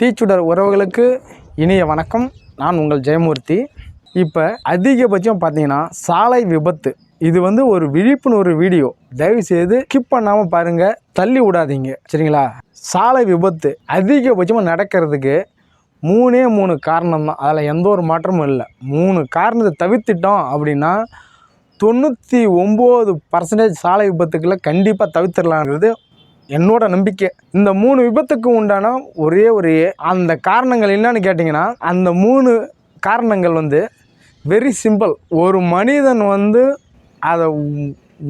தீச்சுடர் உறவுகளுக்கு இனிய வணக்கம். நான் உங்கள் ஜெயமூர்த்தி. இப்போ அதிகபட்சம் பார்த்தீங்கன்னா சாலை விபத்து, இது ஒரு விழிப்புணர்வு வீடியோ. தயவுசெய்து ஸ்கிப் பண்ணாமல் பாருங்கள், தள்ளி விடாதீங்க, சரிங்களா? சாலை விபத்து அதிகபட்சமாக நடக்கிறதுக்கு மூணு காரணம் தான். அதில் எந்த ஒரு மாற்றமும் இல்லை. 3 காரணத்தை தவிர்த்துட்டோம் அப்படின்னா 99% சாலை விபத்துக்களை கண்டிப்பாக தவிர்த்திடலாங்கிறது என்னோட நம்பிக்கை. இந்த 3 விபத்துக்கு உண்டான ஒரே அந்த காரணங்கள் என்னன்னு கேட்டிங்கன்னா, அந்த 3 காரணங்கள் வெரி சிம்பிள். ஒரு மனிதன் அதை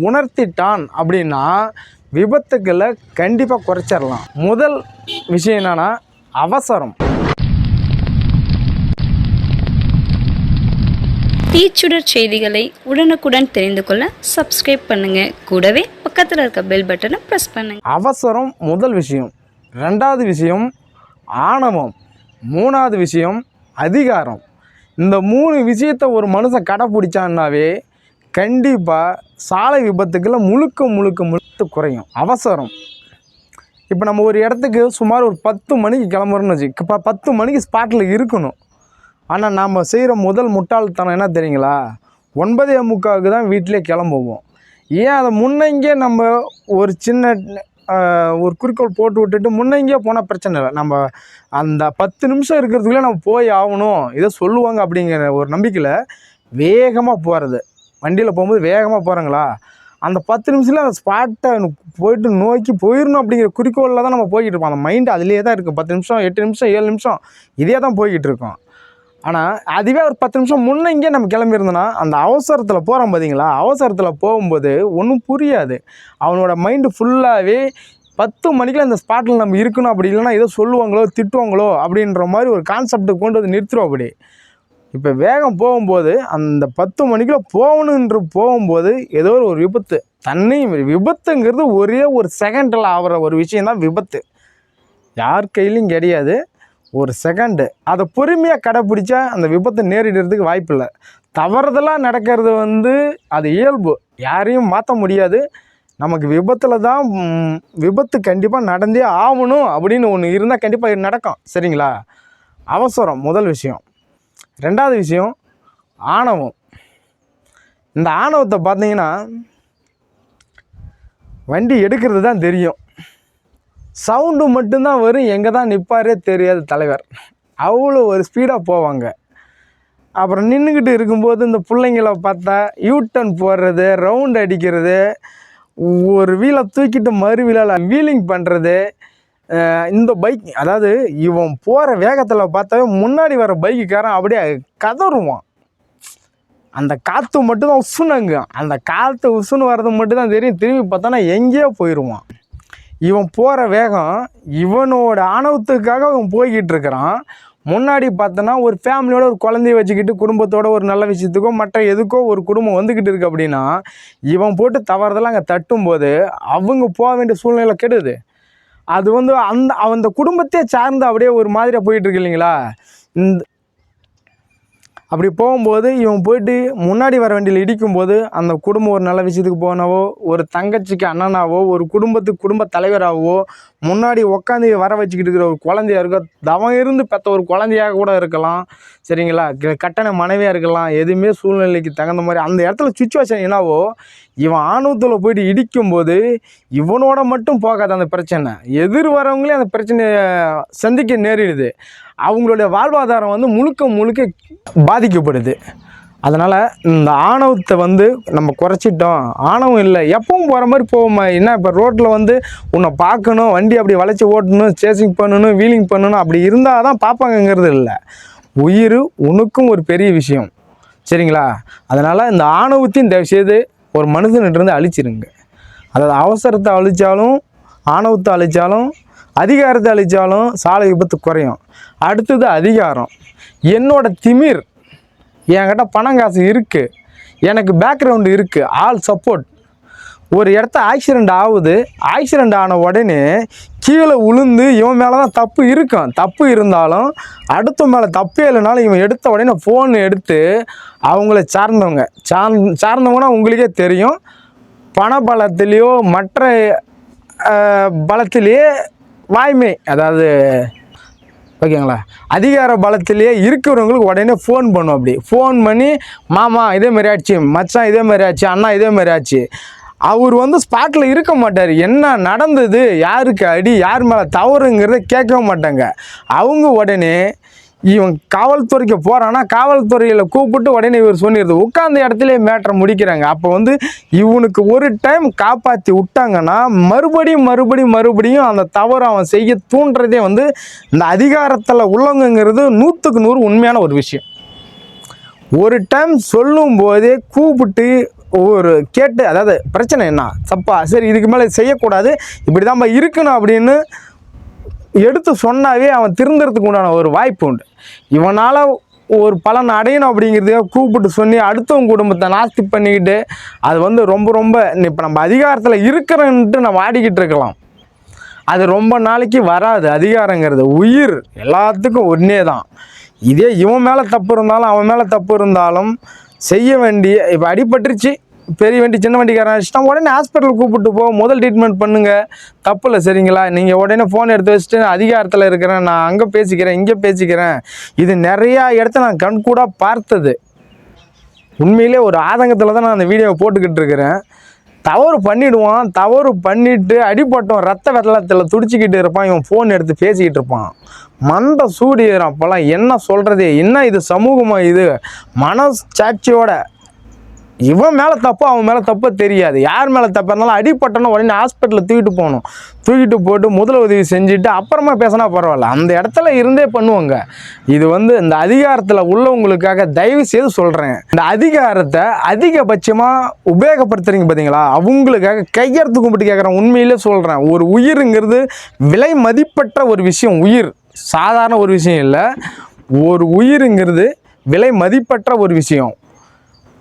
உணர்த்திட்டான் அப்படின்னா விபத்துக்களை கண்டிப்பாக குறைச்சிடலாம். முதல் விஷயம் என்னன்னா அவசரம். தீச்சுடர் செய்திகளை உடனுக்குடன் தெரிந்து கொள்ள சப்ஸ்கிரைப் பண்ணுங்க. கூடவே பக்கத்தில் இருக்க பெல் பட்டனை பிரஸ் பண்ணுங்க. அவசரம் முதல் விஷயம். 2வது விஷயம் ஆணவம். 3வது விஷயம் அதிகாரம். இந்த 3 விஷயத்தை ஒரு மனுஷன் கடைப்பிடிச்சான்னாவே கண்டிப்பாக சாலை விபத்துக்களை முழுக்க குறையும். அவசரம். இப்போ நம்ம ஒரு இடத்துக்கு சுமார் ஒரு 10 மணிக்கு கிளம்புறோன்னு வச்சு, இப்போ 10 மணிக்கு ஸ்பாட்டில் இருக்கணும். ஆனால் நாம் செய்கிற முதல் முட்டாள்தனம் என்ன தெரியுங்களா? 9:45க்கு தான் வீட்டிலே கிளம்புவோம். ஏன் அதை முன்னங்கே நம்ம ஒரு சின்ன ஒரு குறிக்கோள் போட்டு விட்டுட்டு முன்னங்கே போனால் பிரச்சனை இல்லை. நம்ம அந்த 10 நிமிஷம் இருக்கிறதுக்குள்ளே நம்ம போய் ஆகணும், இதை சொல்லுவாங்க அப்படிங்கிற ஒரு நம்பிக்கையில் வேகமாக போகிறது. வண்டியில் போகும்போது வேகமாக போகிறாங்களா, அந்த 10 நிமிஷத்தில் அந்த ஸ்பாட்டை போயிட்டு நோக்கி போயிடணும் அப்படிங்கிற குறிக்கோளில் தான் நம்ம போய்கிட்டு இருப்போம். அந்த மைண்டு அதிலே தான் இருக்குது. 10 நிமிஷம், 8 நிமிஷம், 7 நிமிஷம் இதே தான் போய்கிட்டு இருக்கோம். ஆனால் அதுவே ஒரு 10 நிமிஷம் முன்னே நம்ம கிளம்பியிருந்தோன்னா, அந்த அவசரத்தில் போகிறோம் பார்த்தீங்களா, அவசரத்தில் போகும்போது ஒன்றும் புரியாது. அவனோட மைண்டு ஃபுல்லாகவே 10 மணிக்குள்ள அந்த ஸ்பாட்டில் நம்ம இருக்கணும், அப்படி இல்லைன்னா ஏதோ சொல்லுவாங்களோ திட்டுவாங்களோ அப்படின்ற மாதிரி ஒரு கான்செப்ட்டுக்கு கொண்டு நிறுத்துறோம். அப்படி இப்போ வேகம் போகும்போது அந்த 10 மணிக்குள்ள போகும்போது ஏதோ ஒரு விபத்து. விபத்துங்கிறது ஒரே ஒரு செகண்டில் ஆகிற ஒரு விஷயந்தான் விபத்து. யார் கையிலையும் கிடையாது. ஒரு செகண்டு அதை பொறுமையாக கடைப்பிடிச்சா அந்த விபத்தை நேரிடுறதுக்கு வாய்ப்பு இல்லை. தவறுதலாக நடக்கிறது அது இயல்பு, யாரையும் மாற்ற முடியாது. நமக்கு விபத்தில் தான் விபத்து கண்டிப்பாக நடந்தே ஆகணும் அப்படின்னு ஒன்று இருந்தால் கண்டிப்பாக நடக்கும், சரிங்களா? அவசரம் முதல் விஷயம். 2வது விஷயம் ஆணவம். இந்த ஆணவத்தை பார்த்தீங்கன்னா வண்டி எடுக்கிறது தான் தெரியும், சவுண்டு மட்டும்தான் வரும், எங்கே தான் நிற்பாரே தெரியாது தலைவர். அவ்வளோ ஒரு ஸ்பீடாக போவாங்க. அப்புறம் நின்றுக்கிட்டு இருக்கும்போது இந்த பிள்ளைங்கள பார்த்தா யூட்டன் போடுறது, ரவுண்ட் அடிக்கிறது, ஒரு வீலை தூக்கிட்டு மறு வீலால் வீலிங் பண்ணுறது. இந்த பைக், அதாவது இவன் போகிற வேகத்தில் பார்த்தாவே முன்னாடி வர பைக்குக்காரன் அப்படியே கதறுவான். அந்த காற்று மட்டும்தான் உசுனுங்க. அந்த காற்று உசுன்னு வர்றது மட்டும்தான் தெரியும். திரும்பி பார்த்தானா எங்கேயோ போயிடுவான். இவன் போகிற வேகம் இவனோட ஆணவத்துக்காக அவன் போய்கிட்டு இருக்கிறான். முன்னாடி பார்த்தோன்னா ஒரு ஃபேமிலியோட ஒரு குழந்தைய வச்சுக்கிட்டு குடும்பத்தோட ஒரு நல்ல விஷயத்துக்கோ மற்ற எதுக்கோ ஒரு குடும்பம் வந்துக்கிட்டு இருக்குது அப்படின்னா இவன் போட்டு தவறுதெல்லாம் அங்கே தட்டும்போது அவங்க போக வேண்டிய சூழ்நிலை கெடுது. அது அந்த குடும்பத்தையே சார்ந்து அப்படியே ஒரு மாதிரியாக போயிட்டுருக்கு இல்லைங்களா? அப்படி போகும்போது இவன் போயிட்டு முன்னாடி வர வண்டியில் இடிக்கும்போது அந்த குடும்பம் ஒரு நல்ல விஷயத்துக்கு போனாவோ, ஒரு தங்கச்சிக்கு அண்ணனாவோ, ஒரு குடும்பத்துக்கு குடும்ப தலைவராகவோ, முன்னாடி உட்காந்து வர வச்சுக்கிட்டு இருக்கிற ஒரு குழந்தையாக இருக்க, தவம் இருந்து பெற்ற ஒரு குழந்தையாக கூட இருக்கலாம், சரிங்களா? கட்டண மனைவியாக இருக்கலாம். எதுவுமே சூழ்நிலைக்கு தகுந்த மாதிரி அந்த இடத்துல சுச்சுவேஷன் என்னவோ, இவன் ஆணவத்தில் போயிட்டு இடிக்கும்போது இவனோட மட்டும் போகாது அந்த பிரச்சனை, எதிர் வரவங்களே அந்த பிரச்சனையை சந்திக்க நேரிடுது. அவங்களுடைய வாழ்வாதாரம் முழுக்க பாதிக்கப்படுது. அதனால் இந்த ஆணவத்தை நம்ம குறைச்சிட்டோம். ஆணவம் இல்லை, எப்பவும் போகிற மாதிரி போவோமா? என்ன இப்போ ரோட்டில் உன்னை பார்க்கணும், வண்டி அப்படி வளைச்சி ஓட்டணும், சேசிங் பண்ணணும், வீலிங் பண்ணணும், அப்படி இருந்தால் தான் பார்ப்பாங்கங்கிறது இல்லை. உயிர் உனக்கும் ஒரு பெரிய விஷயம், சரிங்களா? அதனால் இந்த ஆணவத்தையும் தயவுசெய்து ஒரு மனுஷன்கிட்டருந்து அழிச்சிருங்க. அதாவது அவசரத்தை அழித்தாலும், ஆணவத்தை அழித்தாலும், அதிகாரத்தை அழித்தாலும் சாலை விபத்து குறையும். அடுத்தது அதிகாரம். என்னோட திமிர், என்கிட்ட பணம் காசு இருக்குது, எனக்கு பேக்ரவுண்டு இருக்குது, ஆல் சப்போர்ட். ஒரு இடத்த ஆக்சிடெண்ட் ஆகுது, ஆக்சிடெண்ட் ஆன உடனே கீழே விழுந்து இவன் மேலே தான் தப்பு இருக்கும். தப்பு இருந்தாலும் அடுத்த மேலே தப்பே இல்லைனாலும் இவன் எடுத்த உடனே ஃபோன் எடுத்து அவங்கள சார்ந்தவங்கன்னா உங்களுக்கே தெரியும், பண பலத்திலேயோ மற்ற பலத்திலேயே வாய்மை, அதாவது ஓகேங்களா? அதிகார பலத்திலேயே இருக்கிறவங்களுக்கு உடனே ஃபோன் பண்ணும். அப்படி ஃபோன் பண்ணி மாமா இதேமாரி ஆச்சு, மச்சான் இதேமாரி ஆச்சு, அண்ணா இதேமாரி ஆச்சு. அவர் வந்து ஸ்பாட்டில் இருக்க மாட்டார். என்ன நடந்தது, யாருக்கு அடி, யார் மேலே தவறுங்கிறத கேட்கவே மாட்டாங்க. அவங்க உடனே இவன் காவல்துறைக்கு போகிறான்னா காவல்துறையில் கூப்பிட்டு உடனே இவர் சொல்லிடுது. உட்காந்த இடத்துல மேட்டரை முடிக்கிறாங்க. அப்போ வந்து இவனுக்கு ஒரு டைம் காப்பாற்றி விட்டாங்கன்னா மறுபடியும் அந்த தவறு அவன் செய்ய தூண்டுறதே வந்து இந்த அதிகாரத்தில் உள்ளவங்கிறது 100க்கு 100 உண்மையான ஒரு விஷயம். ஒரு டைம் சொல்லும் போதே கூப்பிட்டு ஒரு கேட்டு, அதாவது பிரச்சனை என்ன தப்பா, சரி இதுக்கு மேலே செய்யக்கூடாது, இப்படி தான் இருக்கணும் அப்படின்னு எடுத்து சொன்னாவே அவன் திருந்துறதுக்கு உண்டான ஒரு வாய்ப்பு உண்டு. இவனால் ஒரு பலன் அடையணும் அப்படிங்கிறதையும் கூப்பிட்டு சொல்லி அடுத்தவங்க குடும்பத்தை நாஸ்தி பண்ணிக்கிட்டு அது வந்து ரொம்ப இப்போ நம்ம அதிகாரத்தில் இருக்கிறன்ட்டு நம்ம ஆடிக்கிட்டு இருக்கலாம். அது ரொம்ப நாளைக்கு வராது. அதிகாரங்கிறது உயிர் எல்லாத்துக்கும் ஒன்றே தான். இதே இவன் மேலே தப்பு இருந்தாலும் அவன் மேலே தப்பு இருந்தாலும் செய்ய வேண்டிய, இப்போ அடிபட்டுருச்சு, பெரிய வண்டி சின்ன வண்டிக்காரன் அடிச்சிட்டா உடனே ஹாஸ்பிட்டல் கூப்பிட்டு போ, முதல் ட்ரீட்மெண்ட் பண்ணுங்கள், தப்பு இல்லை சரிங்களா? நீங்கள் உடனே ஃபோன் எடுத்து வச்சுட்டு அதிகாரத்தில் இருக்கிறேன், நான் அங்கே பேசிக்கிறேன் இங்கே பேசிக்கிறேன், இது நிறையா இடத்த நான் கண்கூடாக பார்த்தது. உண்மையிலே ஒரு ஆதங்கத்தில் தான் நான் அந்த வீடியோவை போட்டுக்கிட்டு இருக்கிறேன். தவறு பண்ணிவிடுவான், தவறு பண்ணிவிட்டு அடிபட்டோம் ரத்த வெள்ளத்தில் துடிச்சிக்கிட்டு இருப்பான், இவன் ஃபோன் எடுத்து பேசிக்கிட்டு இருப்பான். மண்டை சூடி ஏறும். அப்போல்லாம் என்ன சொல்கிறது, என்ன இது சமூகமாக, இது மனசாட்சியோட இவன் மேலே தப்பு அவன் மேலே தப்பு தெரியாது, யார் மேலே தப்பு இருந்தாலும் அடிபட்டோன்னா உடனே ஹாஸ்பிட்டலில் தூக்கிட்டு போகணும். தூக்கிட்டு போட்டு முதல் உதவி செஞ்சுட்டு அப்புறமா பேசினா பரவாயில்ல, அந்த இடத்துல இருந்தே பண்ணுவாங்க. இது வந்து இந்த அதிகாரத்தில் உள்ளவங்களுக்காக தயவு செய்து சொல்கிறேன், இந்த அதிகாரத்தை அதிகபட்சமாக உபயோகப்படுத்துறீங்க பார்த்தீங்களா, அவங்களுக்காக கையெழுத்து கும்பிட்டு கேட்குறேன். உண்மையிலே சொல்கிறேன், ஒரு உயிருங்கிறது விலை மதிப்பற்ற ஒரு விஷயம். உயிர் சாதாரண ஒரு விஷயம் இல்லை. ஒரு உயிருங்கிறது விலை மதிப்பற்ற ஒரு விஷயம்.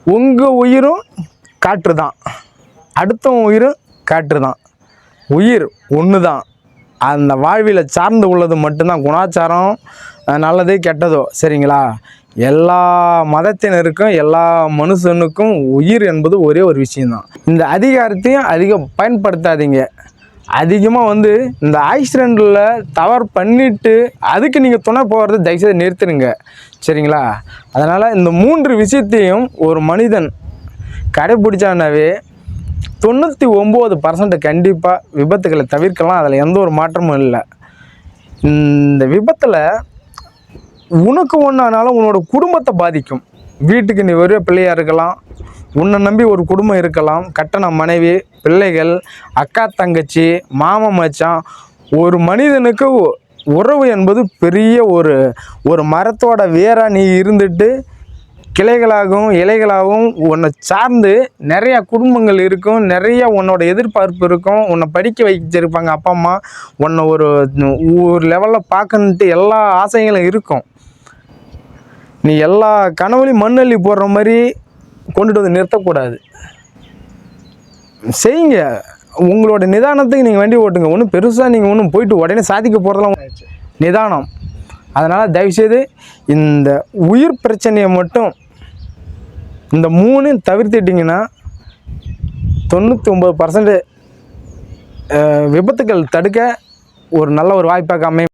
உங்கள் உயிரும் காற்று தான், அடுத்தவன் உயிரும் காற்று தான். உயிர் ஒன்று தான். அந்த வாழ்வில் சார்ந்து உள்ளது மட்டும்தான் குணாச்சாரம், நல்லது கெட்டதோ சரிங்களா? எல்லா மதத்தினருக்கும் எல்லா மனுஷனுக்கும் உயிர் என்பது ஒரே ஒரு விஷயந்தான். இந்த அதிகாரத்தையும் அதிகம் பயன்படுத்தாதீங்க. அதிகமாக வந்து இந்த ஆக்சிடெண்ட்டில் தவறு பண்ணிவிட்டு அதுக்கு நீங்கள் துணை போகிறது தயவுசெய்து நிறுத்துருங்க சரிங்களா? அதனால் இந்த 3 விஷயத்தையும் ஒரு மனிதன் கடைப்பிடிச்சானாவே 99% கண்டிப்பாக விபத்துக்களை தவிர்க்கலாம். அதில் எந்த ஒரு மாற்றமும் இல்லை. இந்த விபத்தில் உனக்கு ஒன்றானாலும் உன்னோட குடும்பத்தை பாதிக்கும். வீட்டுக்கு நீ ஒரே பிள்ளையாக இருக்கலாம், உன்னை நம்பி ஒரு குடும்பம் இருக்கலாம், கட்டண மனைவி, பிள்ளைகள், அக்கா தங்கச்சி, மாமா மச்சான். ஒரு மனிதனுக்கு உறவு என்பது பெரிய ஒரு மரத்தோட வேராக நீ இருந்துட்டு கிளைகளாகவும் இலைகளாகவும் உன்னை சார்ந்து நிறையா குடும்பங்கள் இருக்கும், நிறையா உன்னோட எதிர்பார்ப்பு இருக்கும். உன்னை படிக்க வச்சிருப்பாங்க அப்பா அம்மா, உன்னை ஒரு லெவலில் பார்க்கணுன்ட்டு எல்லா ஆசைகளும் இருக்கும். நீ எல்லா கனவுலையும் மண்ணள்ளி போடுற மாதிரி கொண்டுட்டு வந்து நிறுத்தக்கூடாது. செய்யுங்க, உங்களோட நிதானத்துக்கு நீங்கள் வண்டி ஓட்டுங்க. ஒன்றும் பெருசாக நீங்கள் ஒன்றும் போயிட்டு உடனே சாதிக்க போகிறதெல்லாம் நிதானம். அதனால் தயவுசெய்து இந்த உயிர் பிரச்சனையை மட்டும் இந்த 3 தவிர்த்துட்டிங்கன்னா 99% விபத்துக்கள் தடுக்க ஒரு நல்ல ஒரு வாய்ப்பாக அமையும்.